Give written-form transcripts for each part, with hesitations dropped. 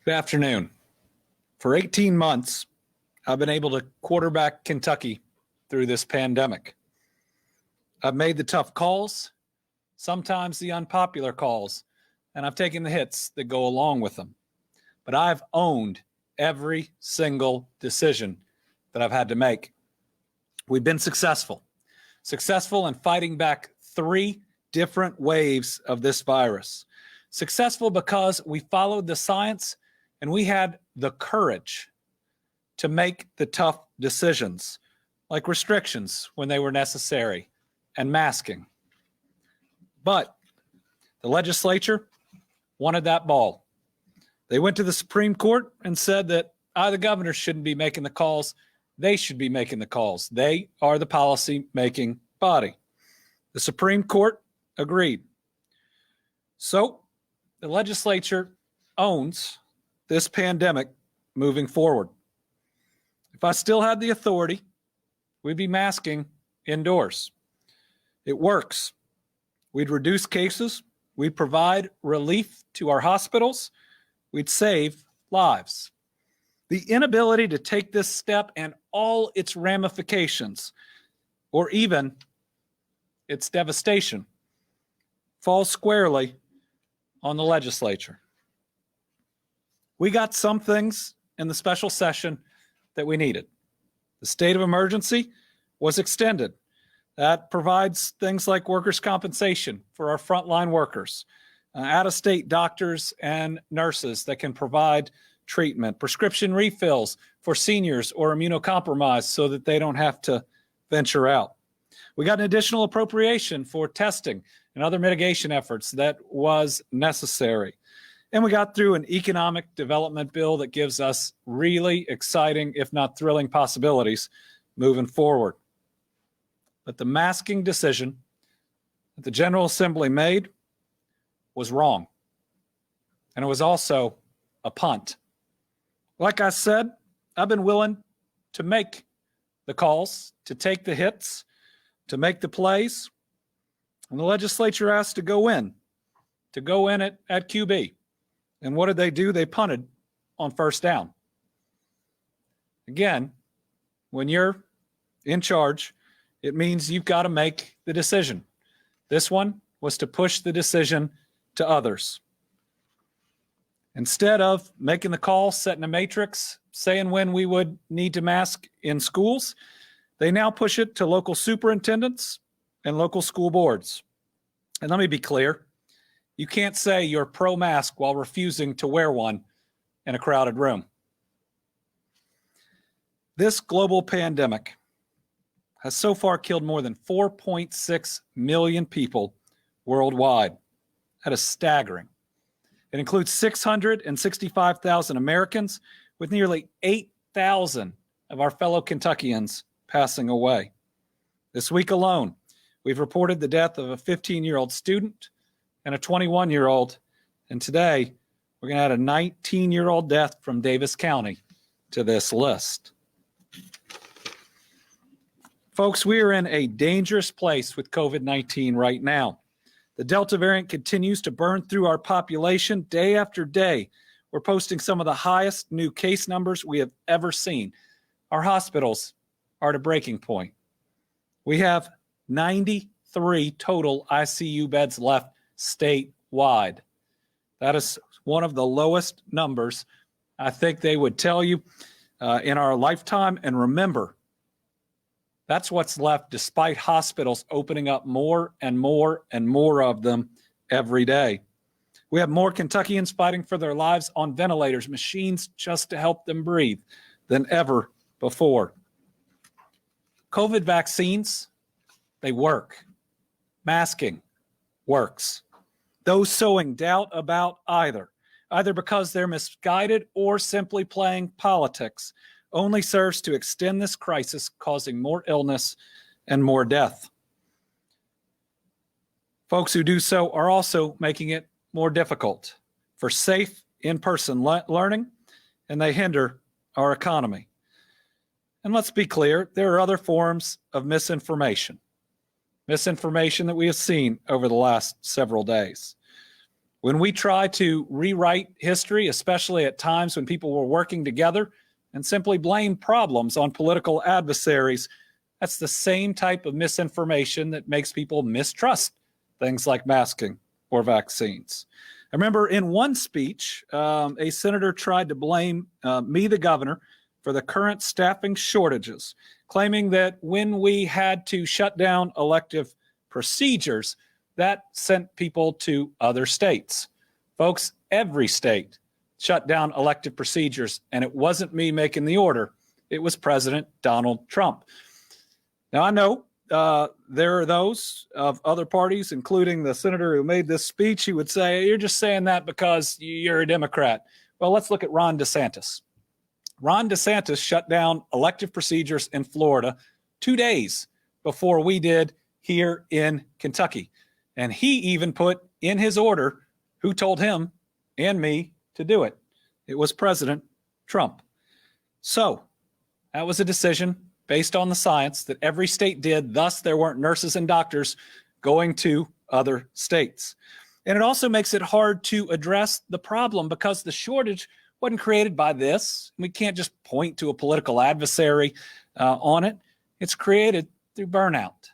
Good afternoon. For 18 months, I've been able to quarterback Kentucky through this pandemic. I've made the tough calls, sometimes the unpopular calls, and I've taken the hits that go along with them. But I've owned every single decision that I've had to make. We've been successful in fighting back 3 different waves of this virus. Successful because we followed the science and we had the courage to make the tough decisions, like restrictions when they were necessary and masking. But the legislature wanted that ball. They went to the Supreme Court and said that the governor shouldn't be making the calls. They should be making the calls. They are the policy-making body. The Supreme Court agreed. So the legislature owns this pandemic moving forward. If I still had the authority, we'd be masking indoors. It works. We'd reduce cases. We'd provide relief to our hospitals. We'd save lives. The inability to take this step and all its ramifications, or even its devastation, falls squarely on the legislature. We got some things in the special session that we needed. The state of emergency was extended. That provides things like workers' compensation for our frontline workers, out-of-state doctors and nurses that can provide treatment, prescription refills for seniors or immunocompromised so that they don't have to venture out. We got an additional appropriation for testing and other mitigation efforts that was necessary. And we got through an economic development bill that gives us really exciting, if not thrilling, possibilities moving forward. But the masking decision that the General Assembly made was wrong. And it was also a punt. Like I said, I've been willing to make the calls, to take the hits, to make the plays. And the legislature asked to go in at QB. And what did they do? They punted on first down. Again, when you're in charge, it means you've got to make the decision. This one was to push the decision to others. Instead of making the call, setting a matrix, saying when we would need to mask in schools, they now push it to local superintendents and local school boards. And let me be clear. You can't say you're pro-mask while refusing to wear one in a crowded room. This global pandemic has so far killed more than 4.6 million people worldwide. That is staggering. It includes 665,000 Americans, with nearly 8,000 of our fellow Kentuckians passing away. This week alone, we've reported the death of a 15-year-old student and a 21-year-old, and today we're going to add a 19-year-old death from Davis County to this list. Folks, we are in a dangerous place with COVID-19 right now. The Delta variant continues to burn through our population day after day. We're posting some of the highest new case numbers we have ever seen. Our hospitals are at a breaking point. We have 93 total ICU beds left statewide. That is one of the lowest numbers I think they would tell you in our lifetime. And remember, that's what's left despite hospitals opening up more and more and more of them every day. We have more Kentuckians fighting for their lives on ventilators, machines just to help them breathe, than ever before. COVID vaccines, they work. Masking works. Those sowing doubt about either because they're misguided or simply playing politics, only serves to extend this crisis, causing more illness and more death. Folks who do so are also making it more difficult for safe in-person learning, and they hinder our economy. And let's be clear, there are other forms of misinformation that we have seen over the last several days. When we try to rewrite history, especially at times when people were working together, and simply blame problems on political adversaries, that's the same type of misinformation that makes people mistrust things like masking or vaccines. I remember in one speech, a senator tried to blame me, the governor, for the current staffing shortages, claiming that when we had to shut down elective procedures, that sent people to other states. Folks, every state shut down elective procedures, and it wasn't me making the order. It was President Donald Trump. Now, I know there are those of other parties, including the senator who made this speech, who would say, you're just saying that because you're a Democrat. Well, let's look at Ron DeSantis. Ron DeSantis shut down elective procedures in Florida 2 days before we did here in Kentucky. And he even put in his order who told him and me to do it. It was President Trump. So that was a decision based on the science that every state did. Thus, there weren't nurses and doctors going to other states. And it also makes it hard to address the problem because the shortage wasn't created by this. We can't just point to a political adversary on it. It's created through burnout,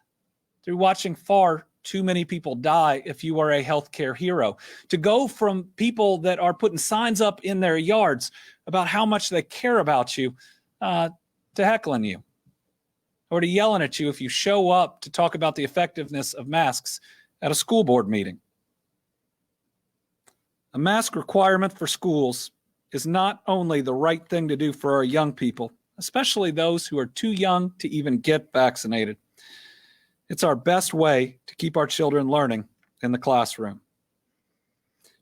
through watching far too many people die if you are a healthcare hero. To go from people that are putting signs up in their yards about how much they care about you to heckling you or to yelling at you if you show up to talk about the effectiveness of masks at a school board meeting. A mask requirement for schools is not only the right thing to do for our young people, especially those who are too young to even get vaccinated. It's our best way to keep our children learning in the classroom.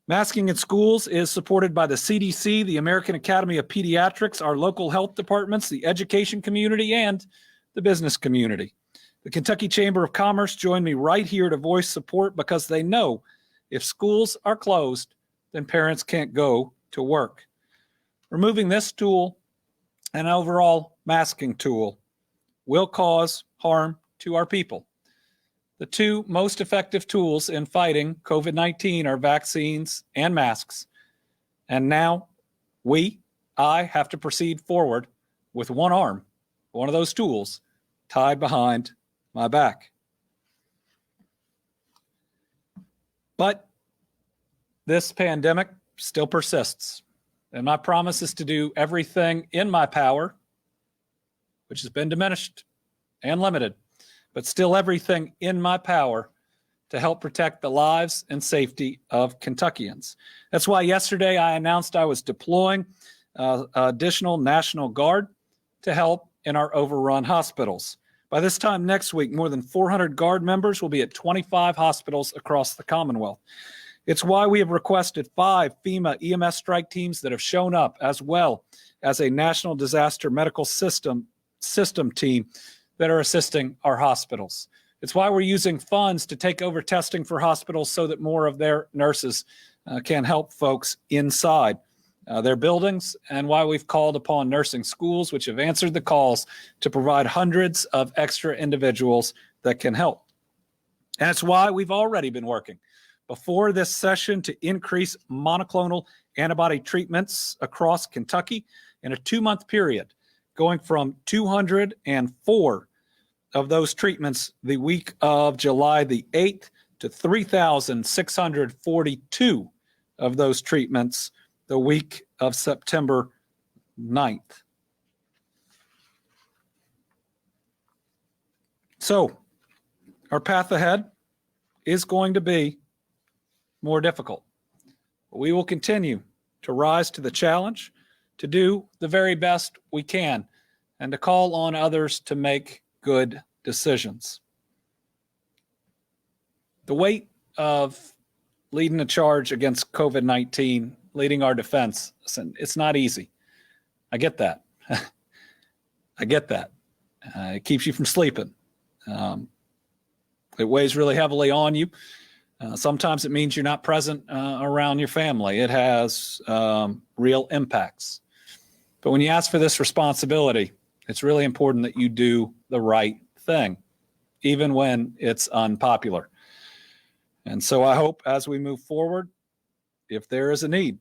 Masking in schools is supported by the CDC, the American Academy of Pediatrics, our local health departments, the education community, and the business community. The Kentucky Chamber of Commerce joined me right here to voice support because they know if schools are closed, then parents can't go to work. Removing this tool, an overall masking tool, will cause harm to our people. The two most effective tools in fighting COVID-19 are vaccines and masks. And now I have to proceed forward with one arm, one of those tools, tied behind my back. But this pandemic still persists. And my promise is to do everything in my power, which has been diminished and limited, but still everything in my power to help protect the lives and safety of Kentuckians. That's why yesterday I announced I was deploying additional National Guard to help in our overrun hospitals. By this time next week, more than 400 Guard members will be at 25 hospitals across the Commonwealth. It's why we have requested 5 FEMA EMS strike teams that have shown up, as well as a National Disaster Medical System team that are assisting our hospitals. It's why we're using funds to take over testing for hospitals so that more of their nurses can help folks inside their buildings, and why we've called upon nursing schools, which have answered the calls to provide hundreds of extra individuals that can help. And it's why we've already been working before this session to increase monoclonal antibody treatments across Kentucky in a 2-month period, going from 204 of those treatments the week of July the 8th to 3,642 of those treatments the week of September 9th. So our path ahead is going to be more difficult. But we will continue to rise to the challenge, to do the very best we can, and to call on others to make good decisions. The weight of leading a charge against COVID-19, leading our defense, listen, it's not easy. I get that. I get that. It keeps you from sleeping. It weighs really heavily on you. Sometimes it means you're not present around your family. It has real impacts. But when you ask for this responsibility, it's really important that you do the right thing, even when it's unpopular. And so I hope as we move forward if there is a need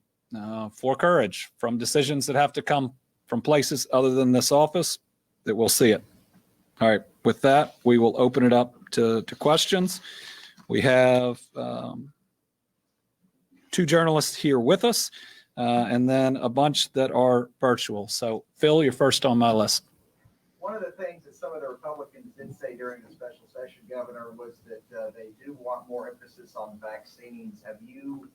for courage from decisions that have to come from places other than this office, that we'll see it. All right, with that, we will open it up to questions. We have 2 journalists here with us, and then a bunch that are virtual. So, Phil, you're first on my list. One of the things that some of the Republicans did say during the special session, Governor, was that they do want more emphasis on vaccines. Have you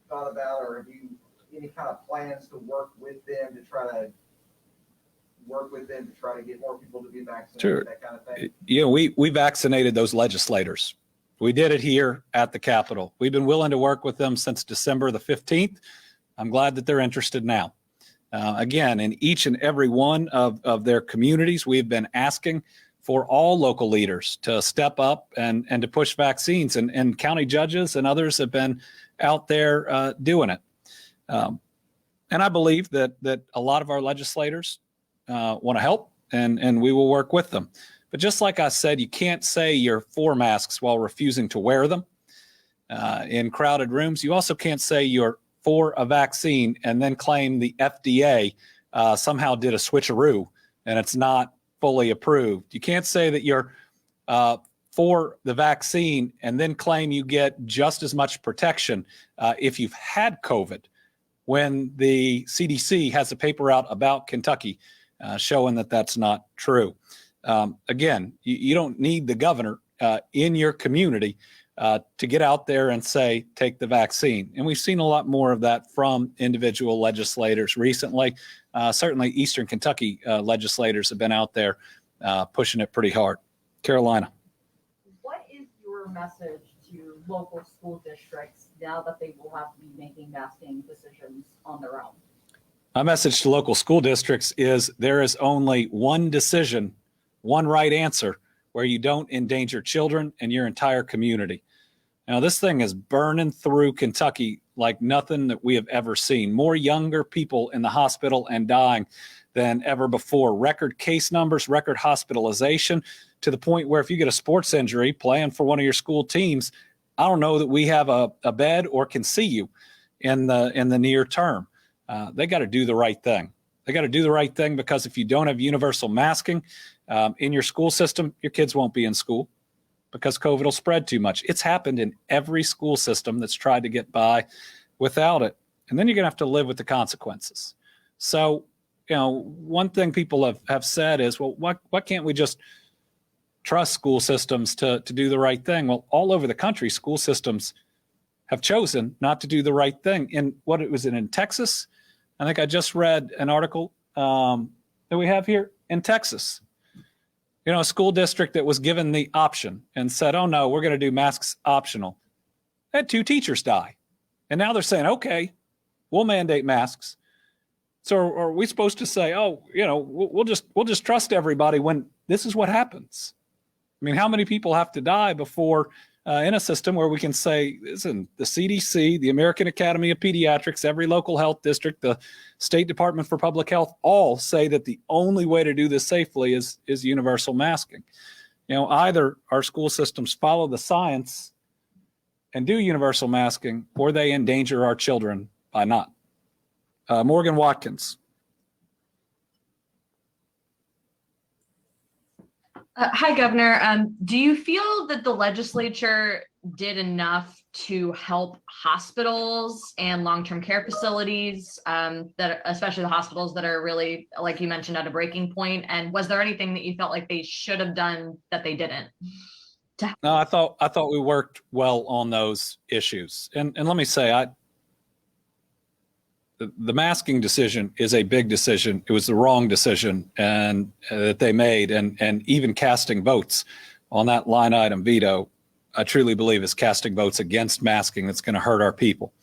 thought about, or have you any kind of plans to work with them to try to get more people to be vaccinated, sure. That kind of thing? You know, we vaccinated those legislators. We did it here at the Capitol. We've been willing to work with them since December the 15th. I'm glad that they're interested now. Again, in each and every one of their communities, we've been asking for all local leaders to step up and to push vaccines, and county judges and others have been out there doing it. And I believe that a lot of our legislators want to help, and we will work with them. But just like I said, you can't say you're for masks while refusing to wear them in crowded rooms. You also can't say you're for a vaccine and then claim the FDA somehow did a switcheroo and it's not fully approved. You can't say that you're for the vaccine and then claim you get just as much protection if you've had COVID, when the CDC has a paper out about Kentucky showing that that's not true. Again, you don't need the governor in your community to get out there and say, take the vaccine. And we've seen a lot more of that from individual legislators recently. Certainly Eastern Kentucky legislators have been out there pushing it pretty hard. Carolina. What is your message to local school districts now that they will have to be making masking decisions on their own? My message to local school districts is there is only one decision, one right answer, where you don't endanger children and your entire community. Now, this thing is burning through Kentucky like nothing that we have ever seen. More younger people in the hospital and dying than ever before. Record case numbers, record hospitalization, to the point where if you get a sports injury playing for one of your school teams, I don't know that we have a bed or can see you in the near term. They got to do the right thing. They got to do the right thing, because if you don't have universal masking in your school system, your kids won't be in school because COVID will spread too much. It's happened in every school system that's tried to get by without it. And then you're going to have to live with the consequences. So, you know, one thing people have said is, well, why can't we just trust school systems to do the right thing? Well, all over the country, school systems have chosen not to do the right thing. In what it was in Texas, I think I just read an article that we have here in Texas. You know, a school district that was given the option and said, oh no, we're going to do masks optional. They had 2 teachers die. And now they're saying, okay, we'll mandate masks. So are we supposed to say, oh, you know, we'll just trust everybody when this is what happens? I mean, how many people have to die before in a system where we can say, listen, the CDC, the American Academy of Pediatrics, every local health district, the State Department for Public Health, all say that the only way to do this safely is universal masking. You know, either our school systems follow the science and do universal masking, or they endanger our children by not. Morgan Watkins. Hi, Governor. Do you feel that the legislature did enough to help hospitals and long-term care facilities, that especially the hospitals that are really, like you mentioned, at a breaking point? And was there anything that you felt like they should have done that they didn't? No, I thought we worked well on those issues. And let me say, the masking decision is a big decision. It was the wrong decision and that they made, and even casting votes on that line item veto, I truly believe is casting votes against masking that's going to hurt our people.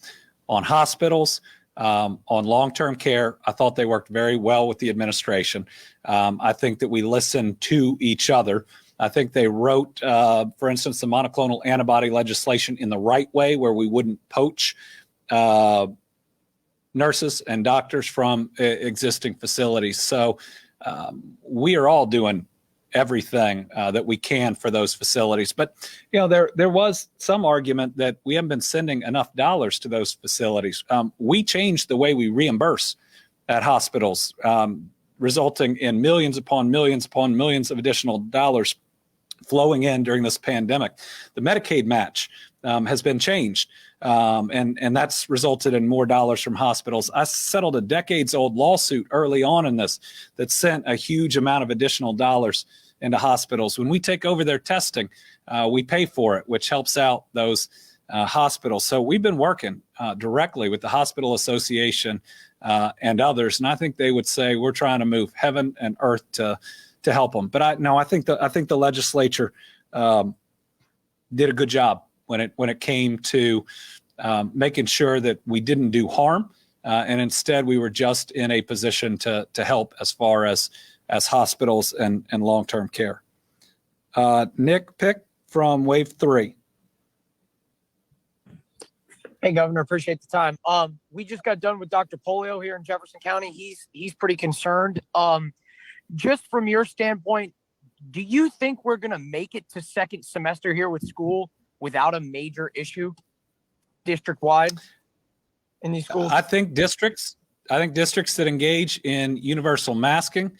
On hospitals, on long-term care, I thought they worked very well with the administration. I think that we listened to each other. I think they wrote, for instance, the monoclonal antibody legislation in the right way, where we wouldn't poach nurses and doctors from existing facilities. So we are all doing everything that we can for those facilities. But there was some argument that we haven't been sending enough dollars to those facilities. We changed the way we reimburse at hospitals, resulting in millions upon millions of additional dollars flowing in during this pandemic. The Medicaid match has been changed, and that's resulted in more dollars from hospitals. I settled a decades-old lawsuit early on in this that sent a huge amount of additional dollars into hospitals. When we take over their testing, we pay for it, which helps out those hospitals. So we've been working directly with the Hospital Association and others, and I think they would say we're trying to move heaven and earth to help them. But I think the legislature did a good job when it came to making sure that we didn't do harm, and instead we were just in a position to help as far as hospitals and long-term care. Nick Pick from Wave 3. Hey, Governor, appreciate the time. We just got done with Dr. Polio here in Jefferson County. He's pretty concerned. Just from your standpoint, do you think we're going to make it to second semester here with school without a major issue district-wide in these schools? I think districts that engage in universal masking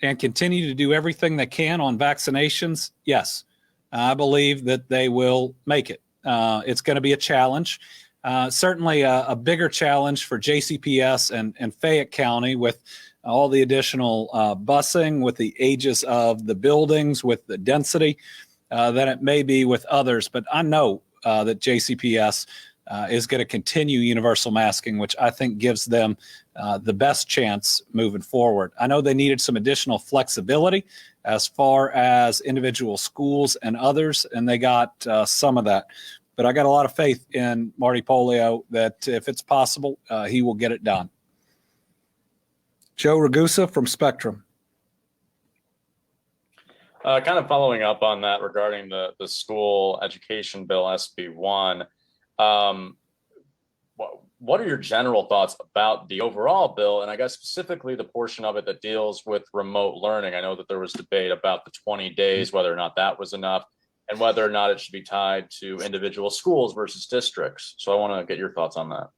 and continue to do everything they can on vaccinations, yes, I believe that they will make it. It's going to be a challenge. Certainly a bigger challenge for JCPS and Fayette County with all the additional busing, with the ages of the buildings, with the density, than it may be with others. But I know that JCPS is going to continue universal masking, which I think gives them the best chance moving forward. I know they needed some additional flexibility as far as individual schools and others, and they got some of that. But I got a lot of faith in Marty Polio that if it's possible, he will get it done. Joe Ragusa from Spectrum. Kind of following up on that regarding the school education bill, SB1. What are your general thoughts about the overall bill? And I guess specifically the portion of it that deals with remote learning. I know that there was debate about the 20 days, whether or not that was enough, and whether or not it should be tied to individual schools versus districts. So I want to get your thoughts on that.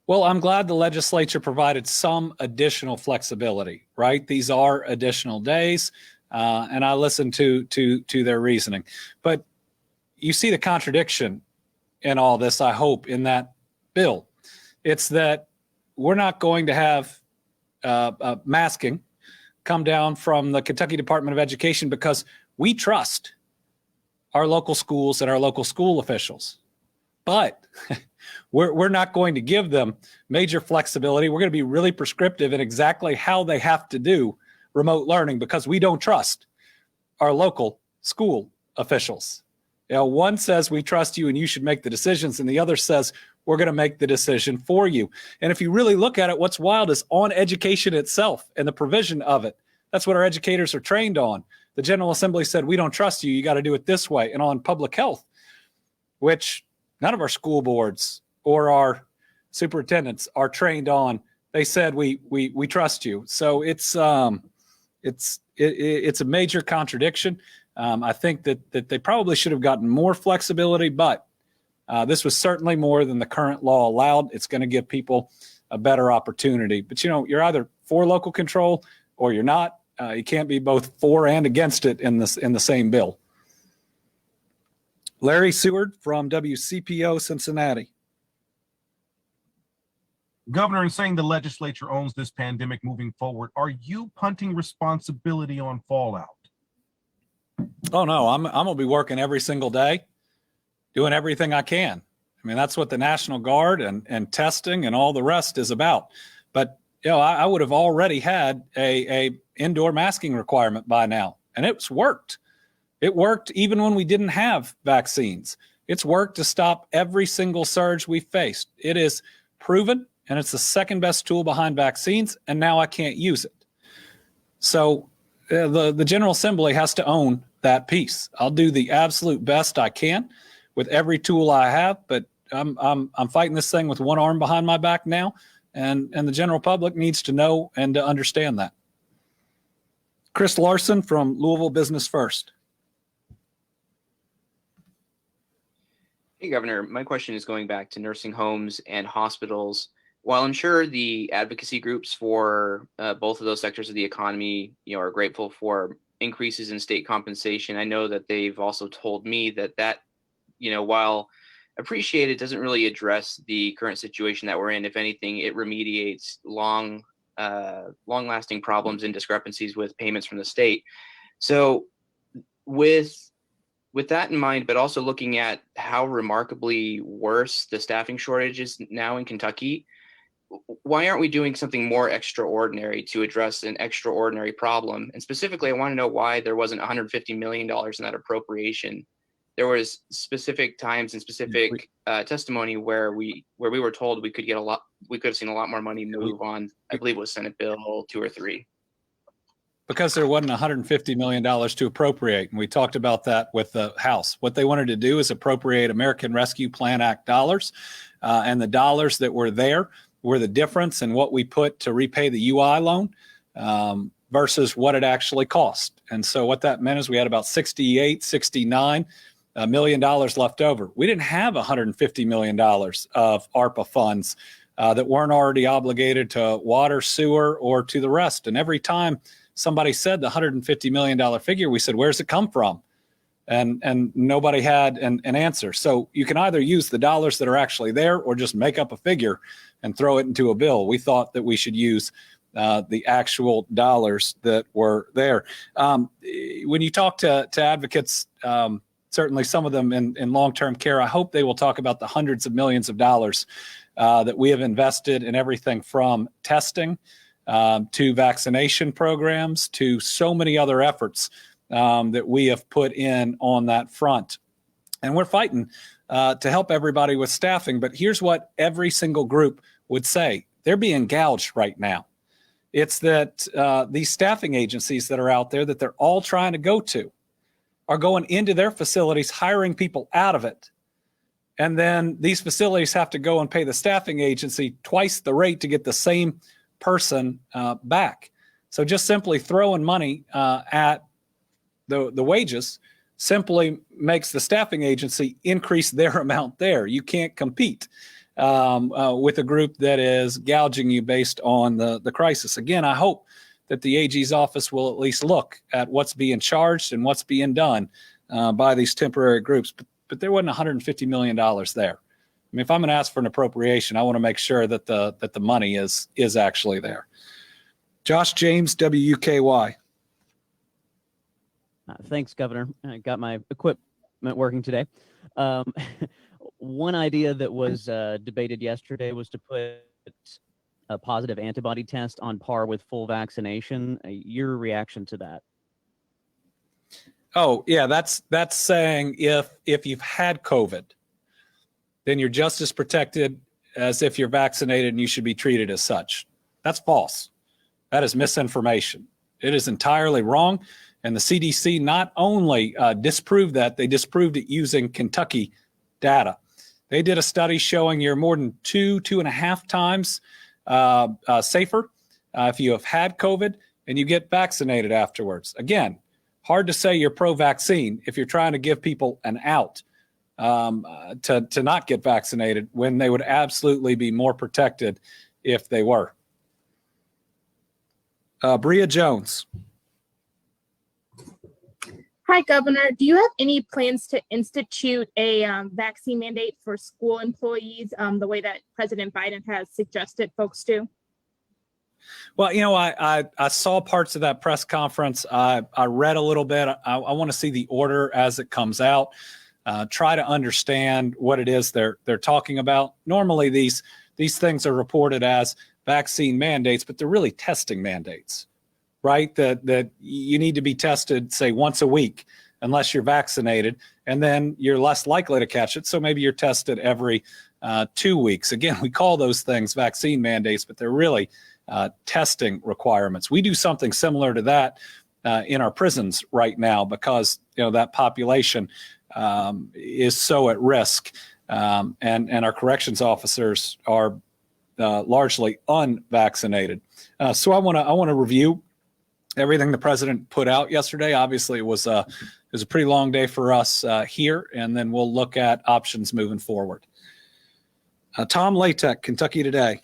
Well, I'm glad the legislature provided some additional flexibility, right? These are additional days, and I listened to their reasoning. But you see the contradiction in all this, I hope, in that bill. It's that we're not going to have masking come down from the Kentucky Department of Education because we trust our local schools and our local school officials. But we're not going to give them major flexibility. We're going to be really prescriptive in exactly how they have to do remote learning because we don't trust our local school officials. One says we trust you and you should make the decisions, and the other says we're going to make the decision for you. And if you really look at it, what's wild is on education itself and the provision of it. That's what our educators are trained on. The General Assembly said, we don't trust you. You got to do it this way. And on public health, which none of our school boards or our superintendents are trained on, they said we trust you. So it's a major contradiction. I think that they probably should have gotten more flexibility, but this was certainly more than the current law allowed. It's going to give people a better opportunity. But you're either for local control or you're not. You can't be both for and against it in the same bill. Larry Seward from WCPO Cincinnati. Governor, in saying the legislature owns this pandemic moving forward, are you punting responsibility on fallout? Oh no, I'm gonna be working every single day, doing everything I can. I mean, that's what the National Guard and testing and all the rest is about. But I would have already had a indoor masking requirement by now, and it's worked. It worked even when we didn't have vaccines. It's worked to stop every single surge we faced. It is proven, and it's the second best tool behind vaccines, and now I can't use it. So the General Assembly has to own that piece. I'll do the absolute best I can with every tool I have, but I'm fighting this thing with one arm behind my back now, and the general public needs to know and to understand that. Chris Larson from Louisville Business First. Hey, Governor, my question is going back to nursing homes and hospitals. While I'm sure the advocacy groups for both of those sectors of the economy, are grateful for increases in state compensation, I know that they've also told me that while appreciated, doesn't really address the current situation that we're in. If anything, it remediates long-lasting problems and discrepancies with payments from the state. So, with that in mind, but also looking at how remarkably worse the staffing shortage is now in Kentucky, why aren't we doing something more extraordinary to address an extraordinary problem? And specifically, I want to know why there wasn't $150 million in that appropriation. There was specific times and specific testimony where we were told we could have seen a lot more money move on. I believe it was Senate Bill 2 or 3. Because there wasn't $150 million to appropriate. And we talked about that with the House. What they wanted to do is appropriate American Rescue Plan Act dollars. And the dollars that were there were the difference in what we put to repay the UI loan versus what it actually cost. And so what that meant is we had about $69 million left over. We didn't have $150 million of ARPA funds that weren't already obligated to water, sewer, or to the rest. And every time somebody said the $150 million figure, we said, where's it come from? And nobody had an answer. So you can either use the dollars that are actually there or just make up a figure and throw it into a bill. We thought that we should use the actual dollars that were there. When you talk to advocates, certainly some of them in long-term care, I hope they will talk about the hundreds of millions of dollars that we have invested in everything from testing to vaccination programs, to so many other efforts that we have put in on that front. And we're fighting to help everybody with staffing. But here's what every single group would say. They're being gouged right now. It's that these staffing agencies that are out there that they're all trying to go to are going into their facilities, hiring people out of it. And then these facilities have to go and pay the staffing agency twice the rate to get the same person back. So just simply throwing money at the wages simply makes the staffing agency increase their amount there. You can't compete with a group that is gouging you based on the crisis. Again, I hope that the AG's office will at least look at what's being charged and what's being done by these temporary groups. But there wasn't $150 million there. I mean, if I'm going to ask for an appropriation, I want to make sure that the money is actually there. Josh James, WUKY. Thanks, Governor. I got my equipment working today. One idea that was debated yesterday was to put a positive antibody test on par with full vaccination. Your reaction to that? Oh, yeah, that's saying if you've had COVID, then you're just as protected as if you're vaccinated and you should be treated as such. That's false. That is misinformation. It is entirely wrong. And the CDC not only disproved that, they disproved it using Kentucky data. They did a study showing you're more than 2.5 times safer if you have had COVID and you get vaccinated afterwards. Again, hard to say you're pro-vaccine if you're trying to give people an out to not get vaccinated when they would absolutely be more protected if they were. Bria Jones. Hi, Governor. Do you have any plans to institute a vaccine mandate for school employees the way that President Biden has suggested folks do? Well, I saw parts of that press conference. I read a little bit. I want to see the order as it comes out. Try to understand what it is they're talking about. Normally, these things are reported as vaccine mandates, but they're really testing mandates, right? That you need to be tested, say, once a week, unless you're vaccinated, and then you're less likely to catch it. So maybe you're tested every 2 weeks. Again, we call those things vaccine mandates, but they're really testing requirements. We do something similar to that in our prisons right now because that population is so at risk, and our corrections officers are largely unvaccinated. So I want to review everything the president put out yesterday. Obviously, it was a pretty long day for us here, and then we'll look at options moving forward. Tom Latek, Kentucky Today.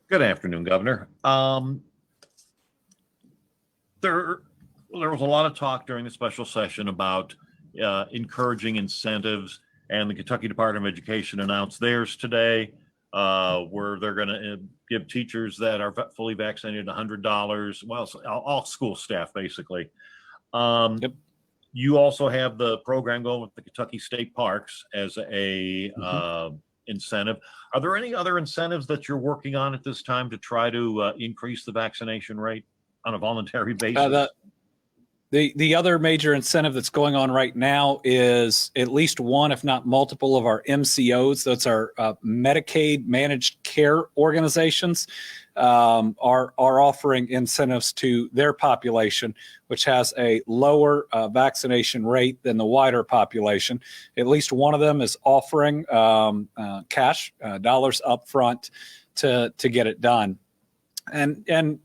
Good afternoon, Governor. There was a lot of talk during the special session about encouraging incentives, and the Kentucky Department of Education announced theirs today, where they're going to give teachers that are fully vaccinated $100. Well, all school staff, basically. Yep. You also have the program going with the Kentucky State Parks as a incentive. Are there any other incentives that you're working on at this time to try to increase the vaccination rate on a voluntary basis? The other major incentive that's going on right now is at least one, if not multiple, of our MCOs. That's our Medicaid managed care organizations are offering incentives to their population, which has a lower vaccination rate than the wider population. At least one of them is offering cash dollars up front to get it done. And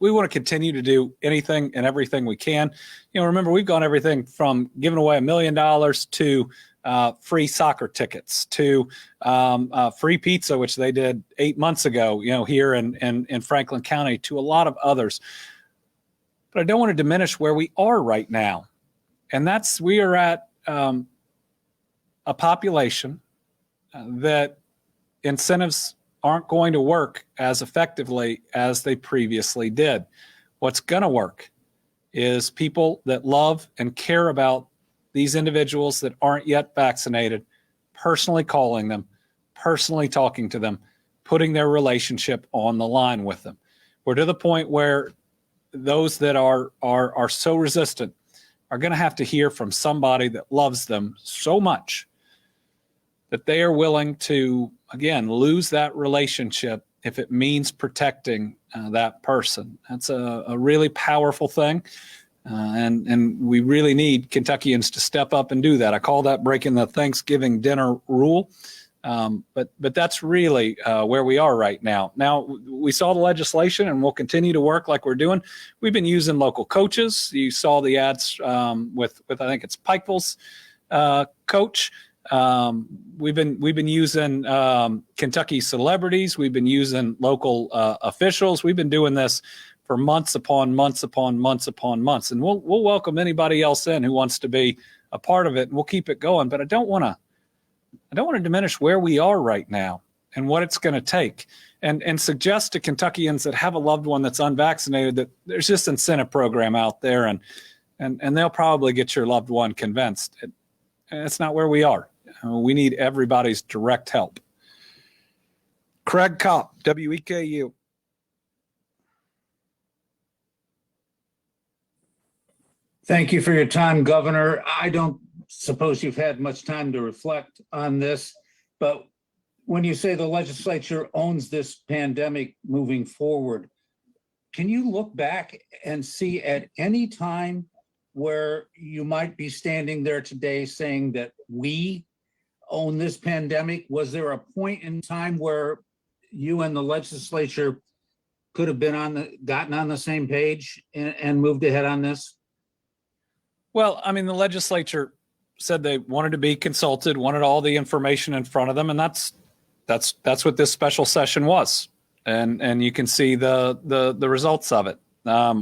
we want to continue to do anything and everything we can. Remember, we've gone everything from giving away $1 million to free soccer tickets to free pizza, which they did 8 months ago, here in Franklin County, to a lot of others. But I don't want to diminish where we are right now. And we are at a population that incentives aren't going to work as effectively as they previously did. What's going to work is people that love and care about these individuals that aren't yet vaccinated, personally calling them, personally talking to them, putting their relationship on the line with them. We're to the point where those that are so resistant are going to have to hear from somebody that loves them so much that they are willing to, again, lose that relationship if it means protecting that person. That's a really powerful thing. And we really need Kentuckians to step up and do that. I call that breaking the Thanksgiving dinner rule. But that's really where we are right now. Now, we saw the legislation, and we'll continue to work like we're doing. We've been using local coaches. You saw the ads with I think it's Pikeville's coach. We've been using Kentucky celebrities. We've been using local officials. We've been doing this for months upon months upon months upon months, and we'll welcome anybody else in who wants to be a part of it, and we'll keep it going. But I don't want to diminish where we are right now and what it's going to take, and suggest to Kentuckians that have a loved one that's unvaccinated that there's just an incentive program out there, and they'll probably get your loved one convinced. It's not where we are. We need everybody's direct help. Craig Kopp, WEKU. Thank you for your time, Governor. I don't suppose you've had much time to reflect on this, but when you say the legislature owns this pandemic moving forward, can you look back and see at any time where you might be standing there today saying that we own this pandemic? Was there a point in time where you and the legislature could have been gotten on the same page and moved ahead on this? Well, I mean, the legislature said they wanted to be consulted, wanted all the information in front of them, and that's what this special session was. And you can see the results of it.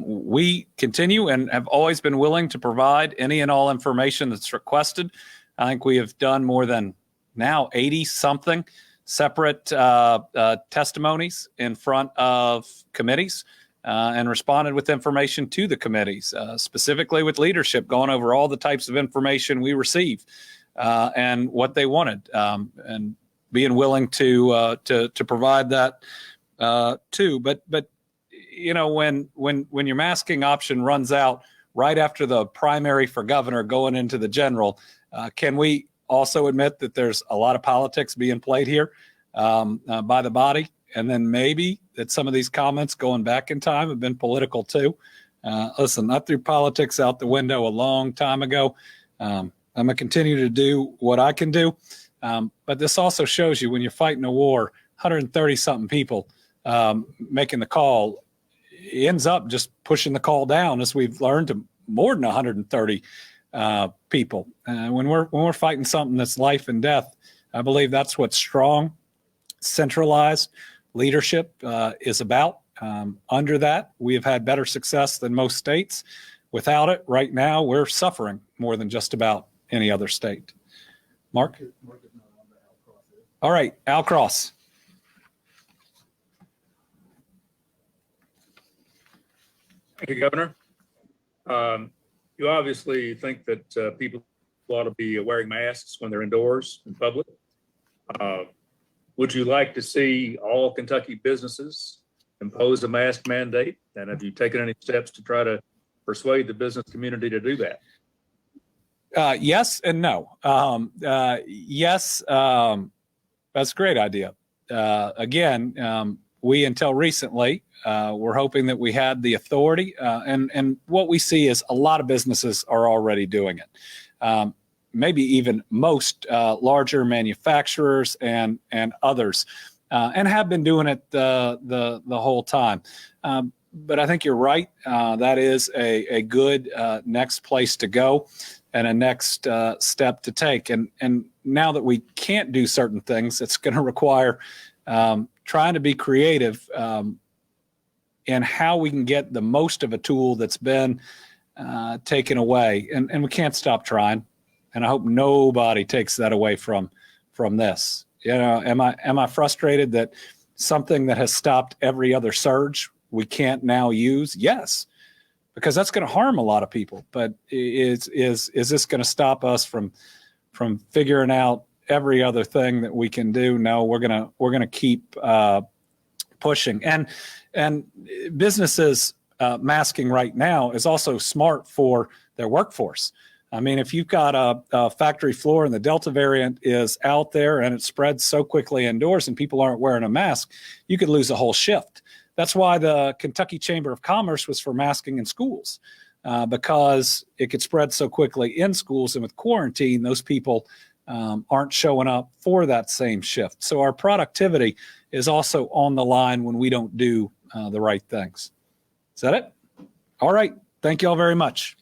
We continue and have always been willing to provide any and all information that's requested. I think we have done more than now 80 something separate testimonies in front of committees and responded with information to the committees, specifically with leadership, going over all the types of information we receive and what they wanted, and being willing to provide that too. But when your masking option runs out right after the primary for governor going into the general, can we also admit that there's a lot of politics being played here by the body? And then maybe that some of these comments going back in time have been political too. Listen, I threw politics out the window a long time ago. I'm going to continue to do what I can do. But this also shows you when you're fighting a war, 130 something people making the call, ends up just pushing the call down, as we've learned, to more than 130 people. When we're fighting something that's life and death, I believe that's what strong, centralized leadership is about. Under that, we have had better success than most states. Without it, right now, we're suffering more than just about any other state. Mark? All right, Al Cross. Thank you, Governor. You obviously think that people ought to be wearing masks when they're indoors in public. Would you like to see all Kentucky businesses impose a mask mandate? And have you taken any steps to try to persuade the business community to do that? Yes and no. Yes, that's a great idea. Again, we until recently were hoping that we had the authority, and what we see is a lot of businesses are already doing it. Maybe even most larger manufacturers and others, and have been doing it the whole time. But I think you're right. That is a good next place to go and a next step to take. And now that we can't do certain things, it's going to require trying to be creative in how we can get the most of a tool that's been taken away. And we can't stop trying. And I hope nobody takes that away from this. You know, am I frustrated that something that has stopped every other surge we can't now use? Yes, because that's going to harm a lot of people. But is this going to stop us from figuring out every other thing that we can do? No, we're gonna keep pushing. And businesses masking right now is also smart for their workforce. I mean, if you've got a factory floor and the Delta variant is out there and it spreads so quickly indoors and people aren't wearing a mask, you could lose a whole shift. That's why the Kentucky Chamber of Commerce was for masking in schools, because it could spread so quickly in schools, and with quarantine, those people aren't showing up for that same shift. So our productivity is also on the line when we don't do the right things. Is that it? All right. Thank you all very much.